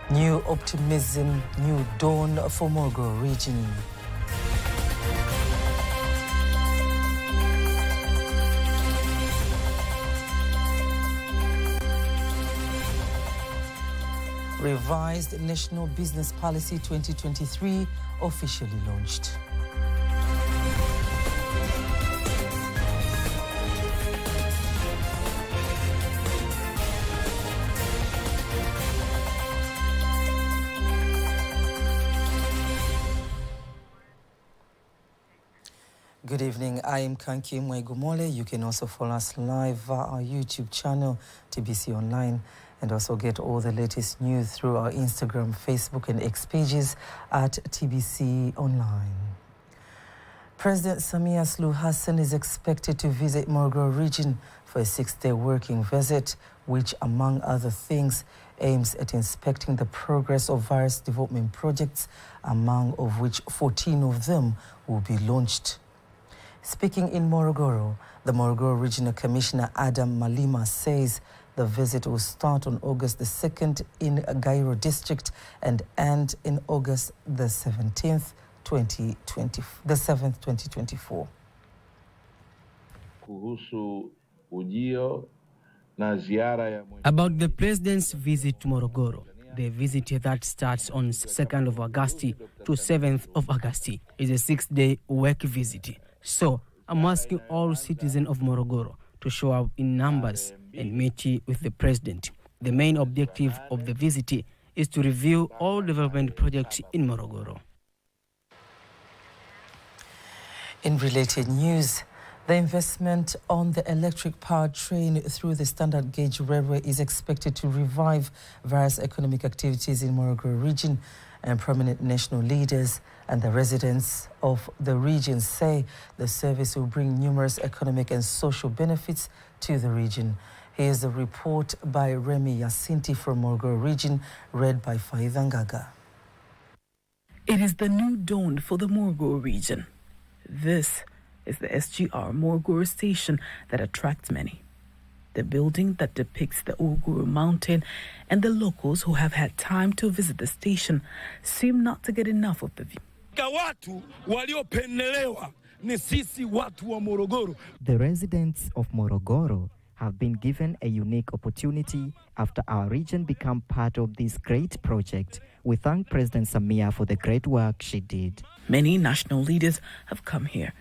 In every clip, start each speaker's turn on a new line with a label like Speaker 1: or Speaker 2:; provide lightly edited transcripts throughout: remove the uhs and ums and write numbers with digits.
Speaker 1: New optimism, new dawn for Morogoro region. Revised National Business Policy 2023 officially launched. Good evening, I am Kanki Mwegumole. You can also follow us live via our YouTube channel, TBConline, and also get all the latest news through our Instagram, Facebook and X pages at TBConline. President Samia Suluhu Hassan is expected to visit Morogoro region for a 6-day working visit, which, among other things, aims at inspecting the progress of various development projects, among of which 14 of them will be launched. Speaking in Morogoro, the Morogoro Regional Commissioner Adam Malima says the visit will start on August the 2nd in Gairo District and end in August the 7th, 2024.
Speaker 2: About the president's visit to Morogoro, the visit that starts on 2nd of August to 7th of August is a 6-day work visit. So, I'm asking all citizens of Morogoro to show up in numbers and meet with the president. The main objective of the visit is to review all development projects in Morogoro.
Speaker 1: In related news, the investment on the electric-powered train through the standard gauge railway is expected to revive various economic activities in Morogoro region, and prominent national leaders and the residents of the region say the service will bring numerous economic and social benefits to the region. Here's a report by Remy Yacinti from Morogoro region, read by Faida Ngaga.
Speaker 3: It is the new dawn for the Morogoro region. This is the SGR Morogoro station that attracts many. The building that depicts the Morogoro mountain, and the locals who have had time to visit the station seem not to get enough of the view.
Speaker 4: The residents of Morogoro have been given a unique opportunity after our region became part of this great project. We thank President Samia for the great work she did.
Speaker 3: Many national leaders have come here.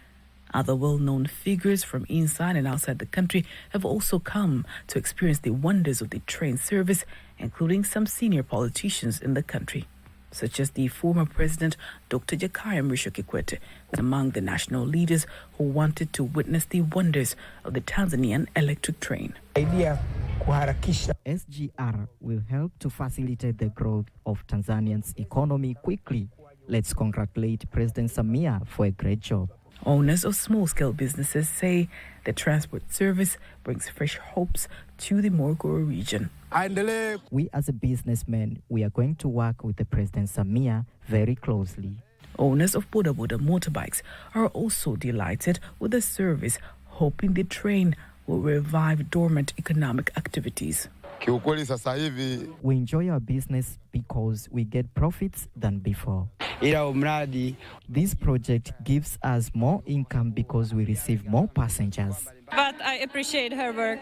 Speaker 3: Other well-known figures from inside and outside the country have also come to experience the wonders of the train service, including some senior politicians in the country, such as the former president, Dr. Jakaya Mrisho Kikwete, among the national leaders who wanted to witness the wonders of the Tanzanian electric train.
Speaker 4: SGR will help to facilitate the growth of Tanzania's economy quickly. Let's congratulate President Samia for a great job.
Speaker 3: Owners of small-scale businesses say the transport service brings fresh hopes to the Morogoro region.
Speaker 4: We as a businessman, we are going to work with the President Samia very closely.
Speaker 3: Owners of Boda Boda motorbikes are also delighted with the service, hoping the train will revive dormant economic activities.
Speaker 4: We enjoy our business because we get profits than before. This project gives us more income because we receive more passengers.
Speaker 5: But I appreciate her work.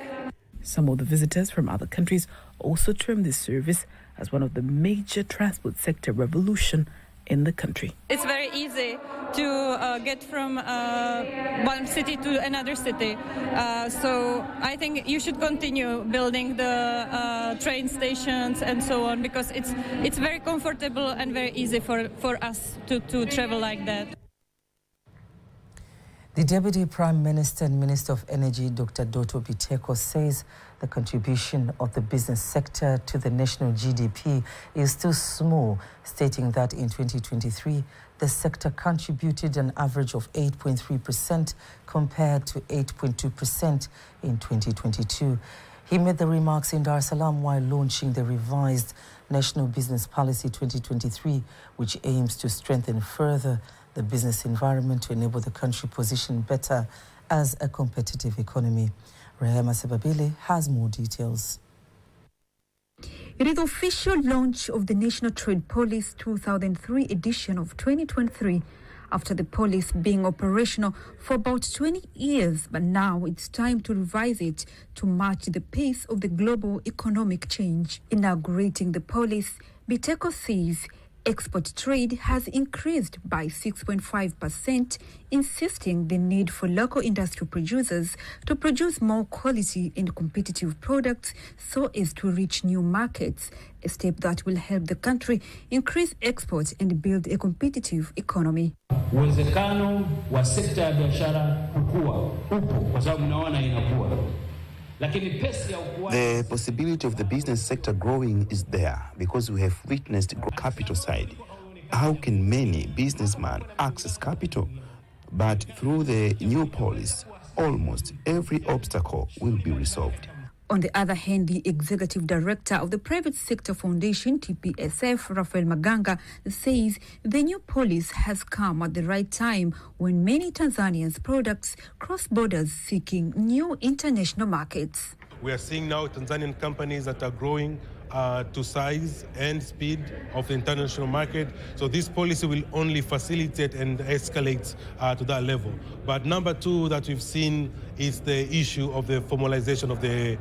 Speaker 3: Some of the visitors from other countries also term this service as one of the major transport sector revolution in the country.
Speaker 5: It's very easy to get from one city to another city. So I think you should continue building the train stations and so on, because it's very comfortable and very easy for us to travel like that.
Speaker 1: The Deputy Prime Minister and Minister of Energy, Dr. Doto Biteko, says the contribution of the business sector to the national GDP is still small, stating that in 2023, the sector contributed an average of 8.3% compared to 8.2% in 2022. He made the remarks in Dar es Salaam while launching the revised National Business Policy 2023, which aims to strengthen further the business environment to enable the country position better as a competitive economy. Rehema Sebabile has more details.
Speaker 6: It is the official launch of the National Trade Policy 2003 edition of 2023, after the policy being operational for about 20 years, but now it's time to revise it to match the pace of the global economic change. Inaugurating the policy, Biteko says export trade has increased by 6.5%, insisting the need for local industrial producers to produce more quality and competitive products so as to reach new markets, a step that will help the country increase exports and build a competitive economy.
Speaker 7: Uwezekano wa sekta ya biashara kukua upo kwa sababu mnaona inakuwa.
Speaker 8: The possibility of the business sector growing is there because we have witnessed capital side. How can many businessmen access capital? But through the new policy, almost every obstacle will be resolved.
Speaker 6: On the other hand, the executive director of the Private Sector Foundation, TPSF, Rafael Maganga, says the new policy has come at the right time when many Tanzanians' products cross borders seeking new international markets.
Speaker 9: We are seeing now Tanzanian companies that are growing to size and speed of the international market. So this policy will only facilitate and escalate to that level. But number two that we've seen is the issue of the formalization of the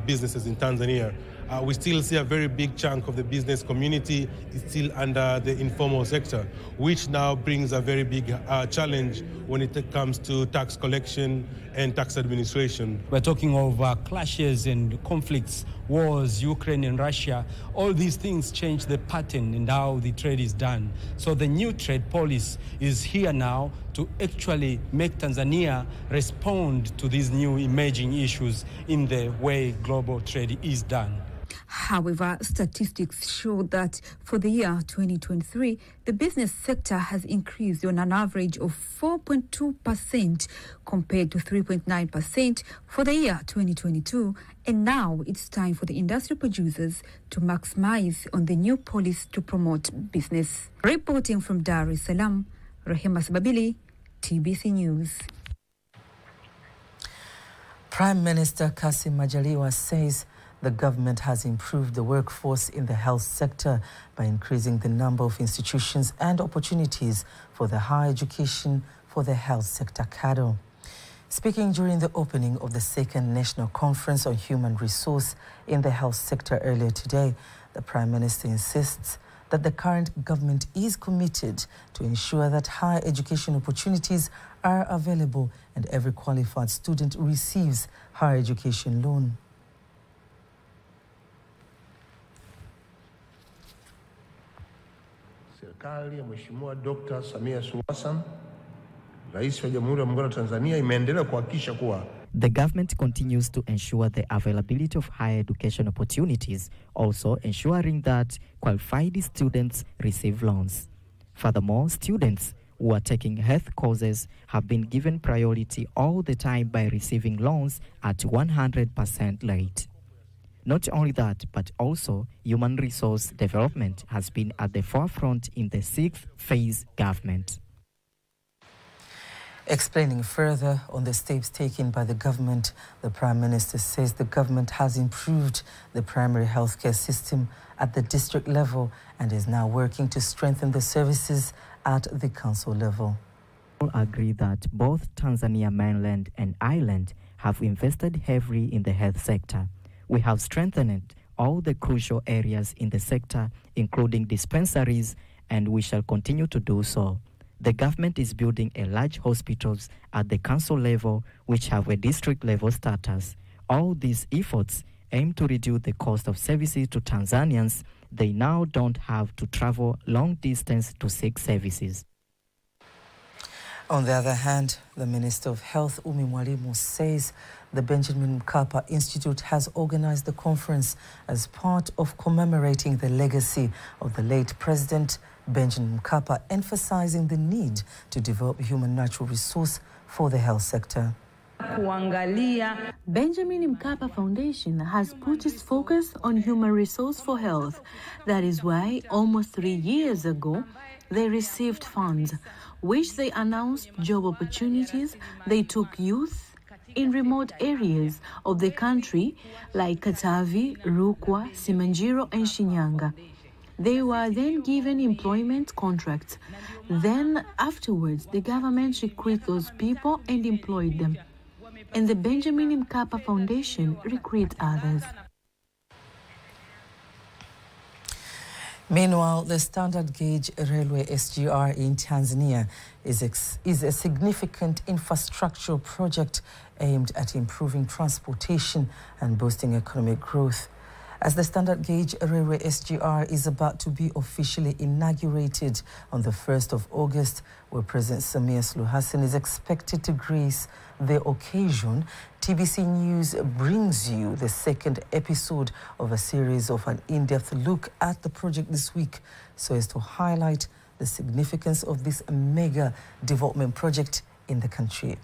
Speaker 9: businesses in Tanzania. We still see a very big chunk of the business community is still under the informal sector, which now brings a very big challenge when it comes to tax collection and tax administration.
Speaker 10: We're talking of clashes and conflicts, wars, Ukraine and Russia. All these things change the pattern and how the trade is done. So the new trade policy is here now to actually make Tanzania respond to these new emerging issues in the way global trade is done.
Speaker 6: However, statistics show that for the year 2023, the business sector has increased on an average of 4.2% compared to 3.9% for the year 2022. And now it's time for the industrial producers to maximize on the new policy to promote business. Reporting from Dar es Salaam, Rehema Sababili, TBC News.
Speaker 1: Prime Minister Kassim Majaliwa says the government has improved the workforce in the health sector by increasing the number of institutions and opportunities for the higher education for the health sector cadre. Speaking during the opening of the second National Conference on Human Resource in the health sector earlier today, the Prime Minister insists that the current government is committed to ensure that higher education opportunities are available and every qualified student receives higher education loan.
Speaker 11: Serikali ya Mheshimiwa Dr. Samia Suluhu Hassan, Rais wa Jamhuri ya Muungano wa Tanzania, imeendelea kuhakikisha kuwa
Speaker 4: the government continues to ensure the availability of higher education opportunities, also ensuring that qualified students receive loans. Furthermore, students who are taking health courses have been given priority all the time by receiving loans at 100% rate. Not only that, but also human resource development has been at the forefront in the 6th phase government.
Speaker 1: Explaining further on the steps taken by the government, the Prime Minister says the government has improved the primary healthcare system at the district level and is now working to strengthen the services at the council level.
Speaker 4: All agree that both Tanzania mainland and island have invested heavily in the health sector. We have strengthened all the crucial areas in the sector, including dispensaries, and we shall continue to do so. The government is building a large hospitals at the council level, which have a district level status. All these efforts aim to reduce the cost of services to Tanzanians. They now don't have to travel long distance to seek services.
Speaker 1: On the other hand, the Minister of Health, Umi Mwalimu, says the Benjamin Mkapa Institute has organized the conference as part of commemorating the legacy of the late President Benjamin Mkapa, emphasizing the need to develop human natural resource for the health sector.
Speaker 12: Benjamin Mkapa Foundation has put its focus on human resource for health. That is why almost 3 years ago, they received funds, which they announced job opportunities. They took youth in remote areas of the country like Katavi, Rukwa, Simanjiro, and Shinyanga. They were then given employment contracts. Then, afterwards, the government recruited those people and employed them. And the Benjamin Mkapa Foundation recruited others.
Speaker 1: Meanwhile, the standard gauge railway SGR in Tanzania is a significant infrastructural project aimed at improving transportation and boosting economic growth. As the standard gauge railway SGR is about to be officially inaugurated on the 1st of August, where President Samia Suluhu Hassan is expected to grace the occasion, TBC News brings you the second episode of a series of an in-depth look at the project this week, so as to highlight the significance of this mega development project in the country.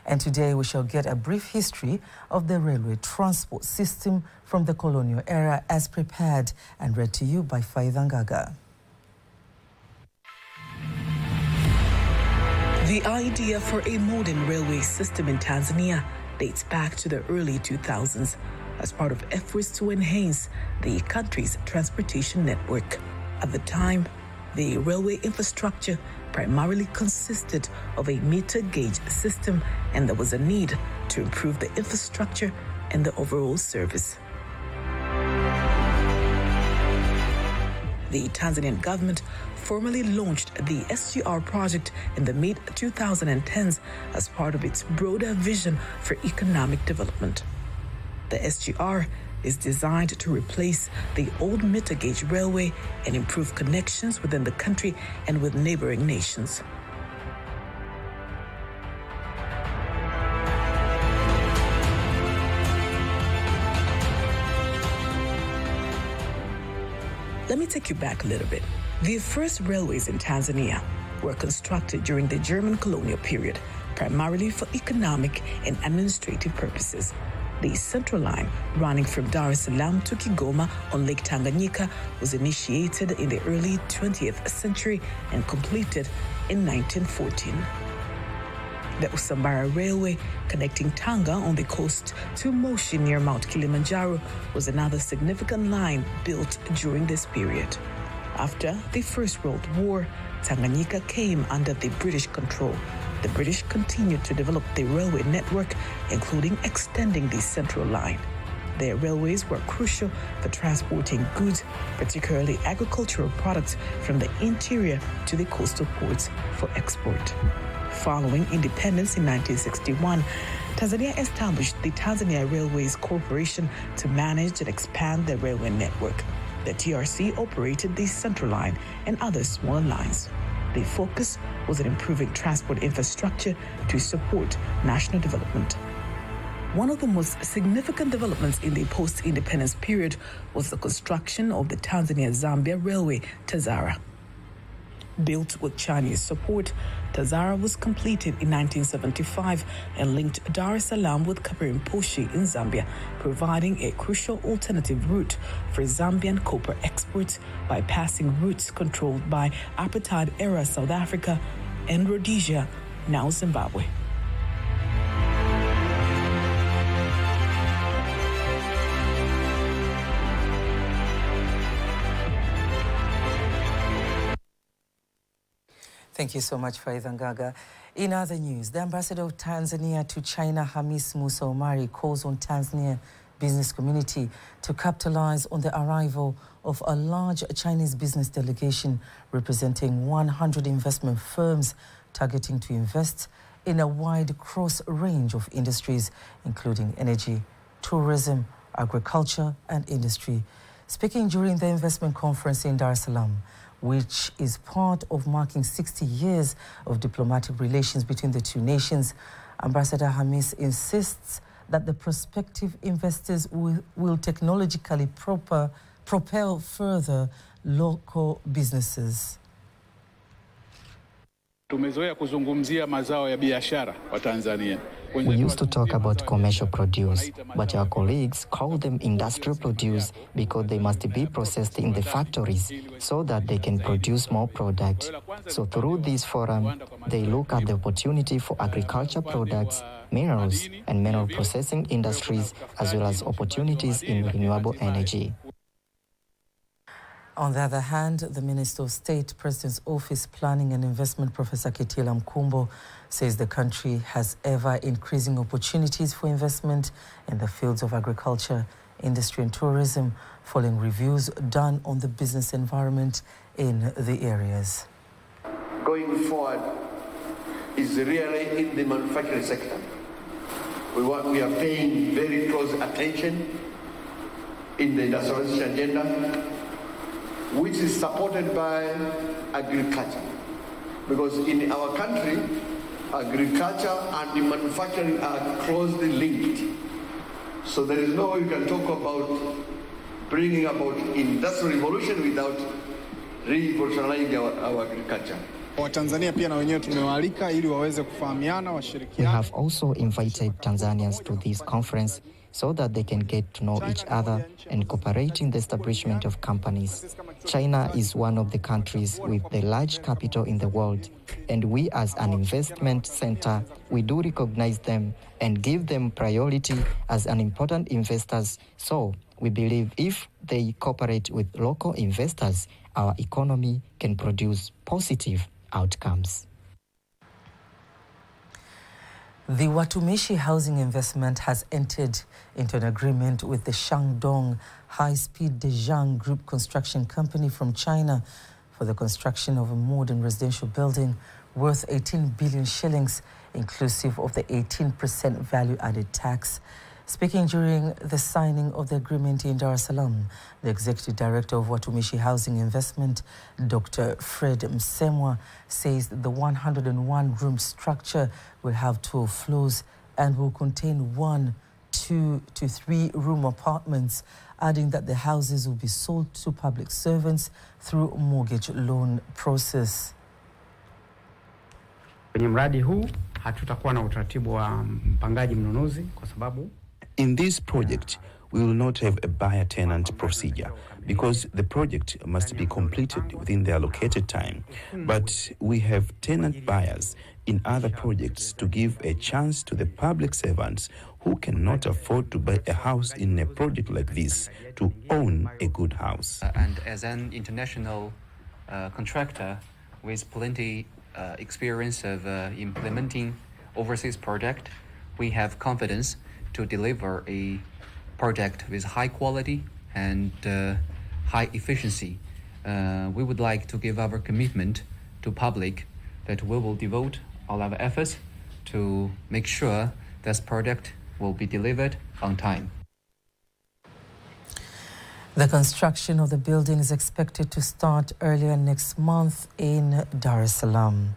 Speaker 1: And today we shall get a brief history of the railway transport system from the colonial era, as prepared and read to you by Faidha Ngaga.
Speaker 3: The idea for a modern railway system in Tanzania dates back to the early 2000s as part of efforts to enhance the country's transportation network. At the time, the railway infrastructure primarily consisted of a meter gauge system, and there was a need to improve the infrastructure and the overall service. The Tanzanian government formally launched the SGR project in the mid-2010s as part of its broader vision for economic development. The SGR is designed to replace the old meter gauge railway and improve connections within the country and with neighboring nations. Let me take you back a little bit. The first railways in Tanzania were constructed during the German colonial period, primarily for economic and administrative purposes. The Central Line, running from Dar es Salaam to Kigoma on Lake Tanganyika, was initiated in the early 20th century and completed in 1914. The Usambara Railway, connecting Tanga on the coast to Moshi near Mount Kilimanjaro, was another significant line built during this period. After the First World War, Tanganyika came under the British control. The British continued to develop the railway network, including extending the Central Line. Their railways were crucial for transporting goods, particularly agricultural products, from the interior to the coastal ports for export. Following independence in 1961, Tanzania established the Tanzania Railways Corporation to manage and expand the railway network. The TRC operated the Central Line and other smaller lines. The focus was on improving transport infrastructure to support national development. One of the most significant developments in the post-independence period was the construction of the Tanzania-Zambia Railway, TAZARA. Built with Chinese support, TAZARA was completed in 1975 and linked Dar es Salaam with Kapirimposhi in Zambia, providing a crucial alternative route for Zambian copper exports, bypassing routes controlled by apartheid-era South Africa and Rhodesia, now Zimbabwe.
Speaker 1: Thank you so much, Faidha Ngaga. In other news, the ambassador of Tanzania to China, Hamis Musa Omari, calls on Tanzania business community to capitalize on the arrival of a large Chinese business delegation representing 100 investment firms targeting to invest in a wide cross range of industries, including energy, tourism, agriculture, and industry. Speaking during the investment conference in Dar es Salaam, which is part of marking 60 years of diplomatic relations between the two nations, Ambassador Hamis insists that the prospective investors will technologically propel further local businesses.
Speaker 13: Tumezoea kuzungumzia mazao ya biashara wa Tanzania,
Speaker 4: We used to talk about commercial produce, but our colleagues call them industrial produce because they must be processed in the factories so that they can produce more product. So through this forum, they look at the opportunity for agriculture products, minerals, and mineral processing industries, as well as opportunities in renewable energy.
Speaker 1: On the other hand, the Minister of State, President's Office, Planning and Investment, Professor Kitila Mkumbo, says the country has ever-increasing opportunities for investment in the fields of agriculture, industry and tourism, following reviews done on the business environment in the areas.
Speaker 13: Going forward is really in the manufacturing sector. We are paying very close attention in the industrialization agenda, which is supported by agriculture. Because in our country, agriculture and the manufacturing are closely linked. So there is no way you can talk about bringing about industrial revolution without revolutionizing our agriculture.
Speaker 4: We have also invited Tanzanians to this conference so that they can get to know each other and cooperate in the establishment of companies. China is one of the countries with the large capital in the world, and we as an investment center, we do recognize them and give them priority as an important investors. So we believe if they cooperate with local investors, our economy can produce positive outcomes.
Speaker 1: The Watumishi Housing Investment has entered into an agreement with the Shandong High-Speed Dezhang Group Construction Company from China for the construction of a modern residential building worth 18 billion shillings, inclusive of the 18% value-added tax. Speaking during the signing of the agreement in Dar es Salaam, the Executive Director of Watumishi Housing Investment, Dr. Fred Msemwa, says the 101-room structure will have 12 floors and will contain 1, 2 to 3 room apartments, adding that the houses will be sold to public servants through mortgage loan process.
Speaker 14: Kwenye mradi huu hatutakuwa na utaratibu wa mpangaji mnunuzi kwa sababu
Speaker 8: in this project, we will not have a buyer-tenant procedure because the project must be completed within the allocated time. But we have tenant buyers in other projects to give a chance to the public servants who cannot afford to buy a house in a project like this to own a good house.
Speaker 15: And as an international contractor with plenty experience of implementing overseas project, we have confidence to deliver a project with high quality and high efficiency. We would like to give our commitment to public that we will devote all our efforts to make sure this project will be delivered on time.
Speaker 1: The construction of the building is expected to start earlier next month in Dar es Salaam.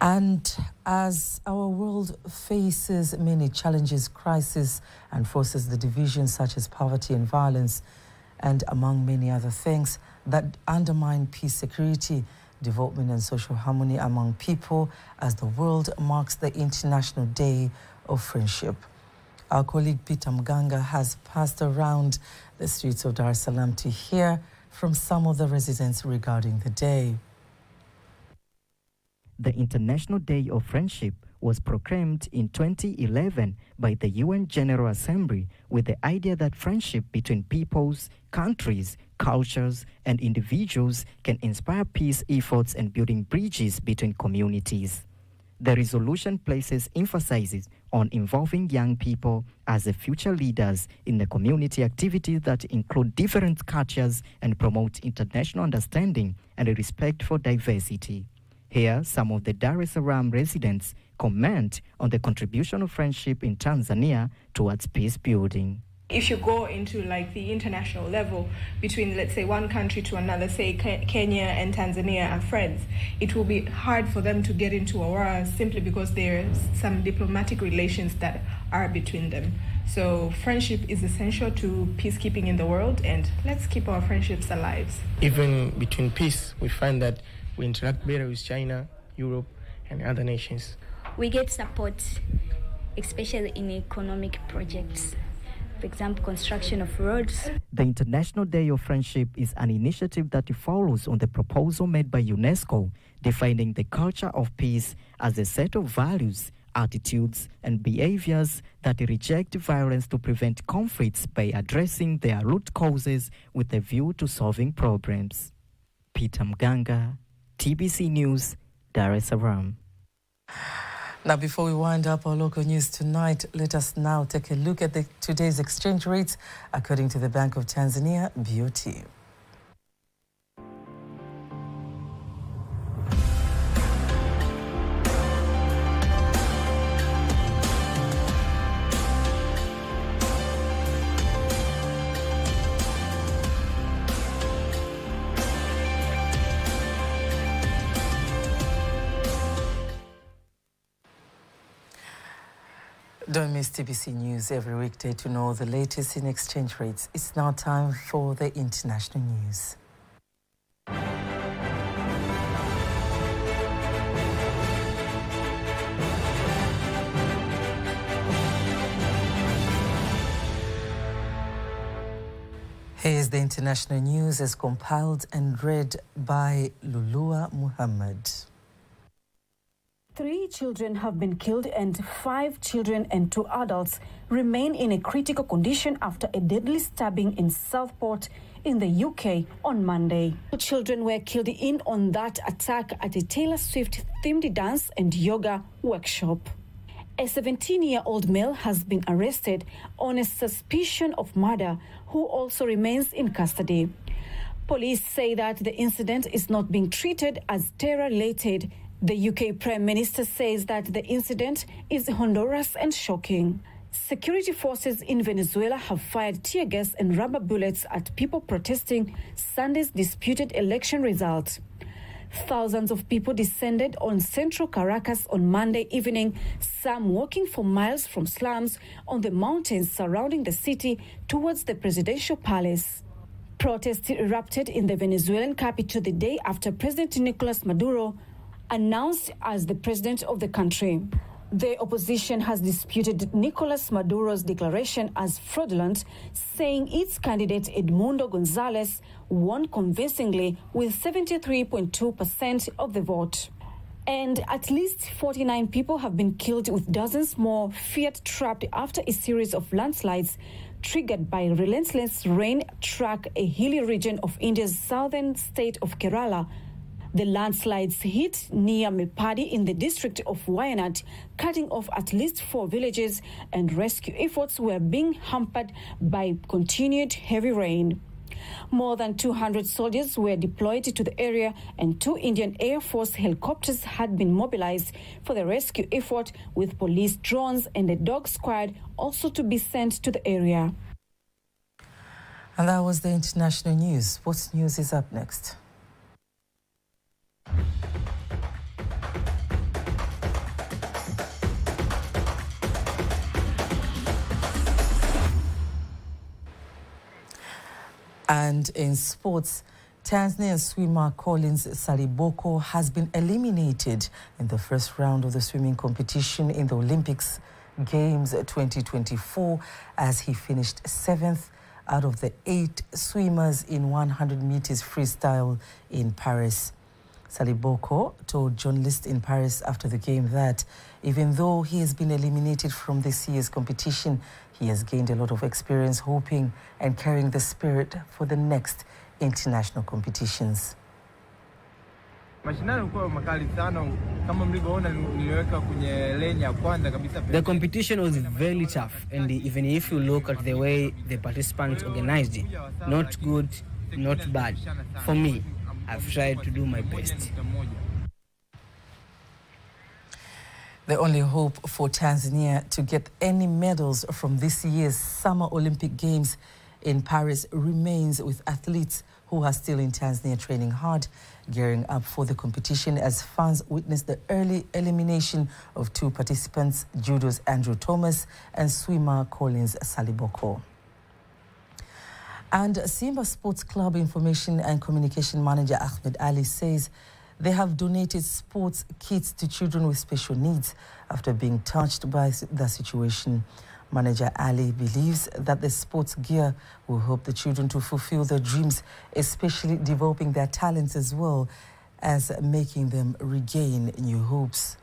Speaker 1: And as our world faces many challenges, crises, and forces the divisions such as poverty and violence, and among many other things that undermine peace, security, development, and social harmony among people, as the world marks the International Day of Friendship. Our colleague Peter Mganga has passed around the streets of Dar es Salaam to hear from some of the residents regarding the day.
Speaker 4: The International Day of Friendship was proclaimed in 2011 by the UN General Assembly with the idea that friendship between peoples, countries, cultures, and individuals can inspire peace efforts and building bridges between communities. The resolution places emphasis on involving young people as the future leaders in the community activities that include different cultures and promote international understanding and respect for diversity. Here, some of the Dar es Salaam residents comment on the contribution of friendship in Tanzania towards peace building.
Speaker 16: If you go into like the international level between, let's say, one country to another, say Kenya and Tanzania are friends, it will be hard for them to get into a war simply because there are some diplomatic relations that are between them. So friendship is essential to peacekeeping in the world, and let's keep our friendships alive.
Speaker 17: Even between peace, we find that we interact better with China, Europe, and other nations.
Speaker 18: We get support especially in economic projects. For example, construction of roads.
Speaker 4: The International Day of Friendship is an initiative that follows on the proposal made by UNESCO, defining the culture of peace as a set of values, attitudes, and behaviors that reject violence to prevent conflicts by addressing their root causes with a view to solving problems. Peter Mganga, TBC News, Dar es Salaam.
Speaker 1: Now, before we wind up our local news tonight, let us now take a look at today's exchange rates according to the Bank of Tanzania, BOT. Don't miss TBC News every weekday to know the latest in exchange rates. It's now time for the international news. Here's the international news as compiled and read by Lulua Muhammad.
Speaker 19: 3 children have been killed and 5 children and 2 adults remain in a critical condition after a deadly stabbing in Southport in the UK on Monday. 2 children were killed in on that attack at a Taylor Swift-themed dance and yoga workshop. A 17-year-old male has been arrested on a suspicion of murder, who also remains in custody. Police say that the incident is not being treated as terror-related. The UK Prime Minister says that the incident is Honduras and shocking. Security forces in Venezuela have fired tear gas and rubber bullets at people protesting Sunday's disputed election result. Thousands of people descended on central Caracas on Monday evening, some walking for miles from slums on the mountains surrounding the city towards the presidential palace. Protests erupted in the Venezuelan capital the day after President Nicolas Maduro announced as the president of the country. The opposition has disputed Nicolas Maduro's declaration as fraudulent, saying its candidate Edmundo Gonzalez won convincingly with 73.2% of the vote. And at least 49 people have been killed, with dozens more feared trapped after a series of landslides triggered by relentless rain struck a hilly region of India's southern state of Kerala. The landslides hit near Mepadi in the district of Wayanad, cutting off at least 4 villages, and rescue efforts were being hampered by continued heavy rain. More than 200 soldiers were deployed to the area, and 2 Indian Air Force helicopters had been mobilized for the rescue effort, with police drones and a dog squad also to be sent to the area.
Speaker 1: And that was the international news. Sports news is up next. And in sports, Tanzanian swimmer Collins Saliboko has been eliminated in the first round of the swimming competition in the Olympics Games 2024 as he finished 7th out of the 8 swimmers in 100 meters freestyle in Paris. Saliboko told journalists in Paris after the game that even though he has been eliminated from this year's competition, he has gained a lot of experience hoping and carrying the spirit for the next international competitions.
Speaker 2: The competition was very tough, and even if you look at the way the participants organized it, not good, not bad. For me, I've tried to do my best.
Speaker 1: The only hope for Tanzania to get any medals from this year's Summer Olympic Games in Paris remains with athletes who are still in Tanzania training hard, gearing up for the competition as fans witnessed the early elimination of 2 participants, judo's Andrew Thomas and swimmer Collins Saliboko. And Simba Sports Club Information and Communication Manager Ahmed Ali says They have donated sports kits to children with special needs after being touched by the situation. Manager Ali believes that the sports gear will help the children to fulfill their dreams, especially developing their talents as well as making them regain new hopes.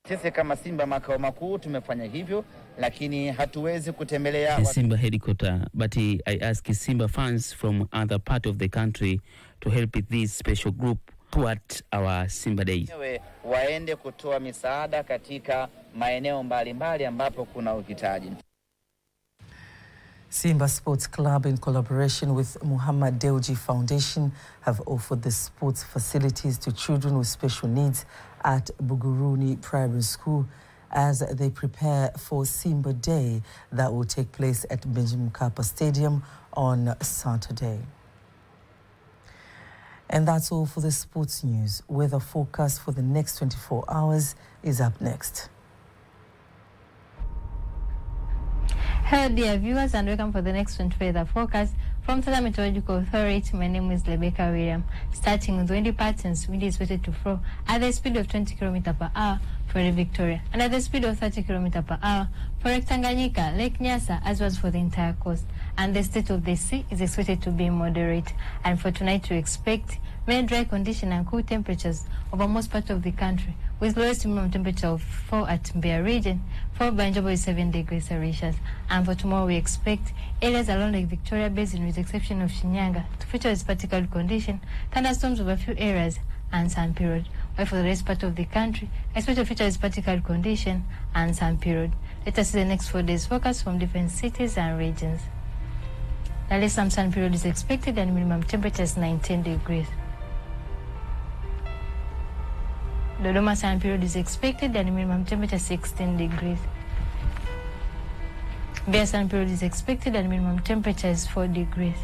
Speaker 20: Sisi kama Simba makao makuu tumefanya hivyo, lakini hatuwezi kutembelea
Speaker 21: Simba headquarter, but I ask Simba fans from other part of the country to help with this special group toward our Simba Day.
Speaker 20: Waende kutoa misaada katika maeneo mbalimbali ambapo kuna uhitaji.
Speaker 1: Simba Sports Club, in collaboration with Muhammad Dewji Foundation, have offered the sports facilities to children with special needs at Buguruni Primary School as they prepare for Simba Day that will take place at Benjamin Mkapa Stadium on Saturday. And that's all for the sports news. Weather forecast for the next 24 hours is up next.
Speaker 22: Hello dear viewers, and welcome for the next 24 weather forecast from the Meteorological Authority. My name is Rebecca William. Starting with windy patterns, wind is expected to flow at the speed of 20 km per hour for the Victoria and at the speed of 30 km per hour for Tanganyika, Lake Nyasa, as well as for the entire coast. And the state of the sea is expected to be moderate. And for tonight, we expect very dry condition and cool temperatures over most parts of the country, with lowest minimum temperature of 4 at Mbeya region, followed by Njobo with 7 degrees Celsius. And for tomorrow, we expect areas along Lake Victoria Basin, with the exception of Shinyanga, to feature with particular condition, thunderstorms over a few areas, and sun period. While for the rest part of the country, expect to feature with particular condition and sun period. Let us see the next 4 days forecast from different cities and regions. Dar es Salaam sun period is expected and minimum temperature is 19 degrees. Dodoma sun period is expected and minimum temperature 16 degrees. Mbeya sun period is expected and minimum temperature is 4 degrees.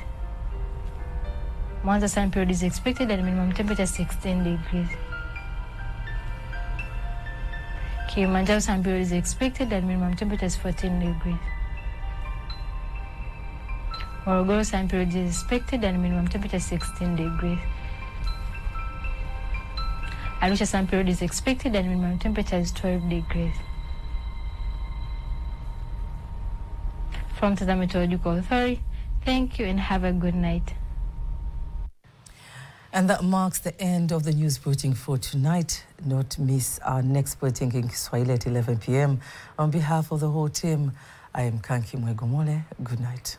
Speaker 22: Mwanza sun period is expected and minimum temperature 16 degrees. Kilimanjaro sun period is expected and minimum temperature is 14 degrees. Morogoro sun period is expected and minimum temperature 16 degrees. Arusha sun period is expected and minimum temperature is 12 degrees. From the Meteorological Authority, thank you and have a good night.
Speaker 1: And that marks the end of the news bulletin for tonight. Don't miss our next bulletin in Kiswahili at 11 p.m. On behalf of the whole team, I am Kanki Mwegomole. Good night.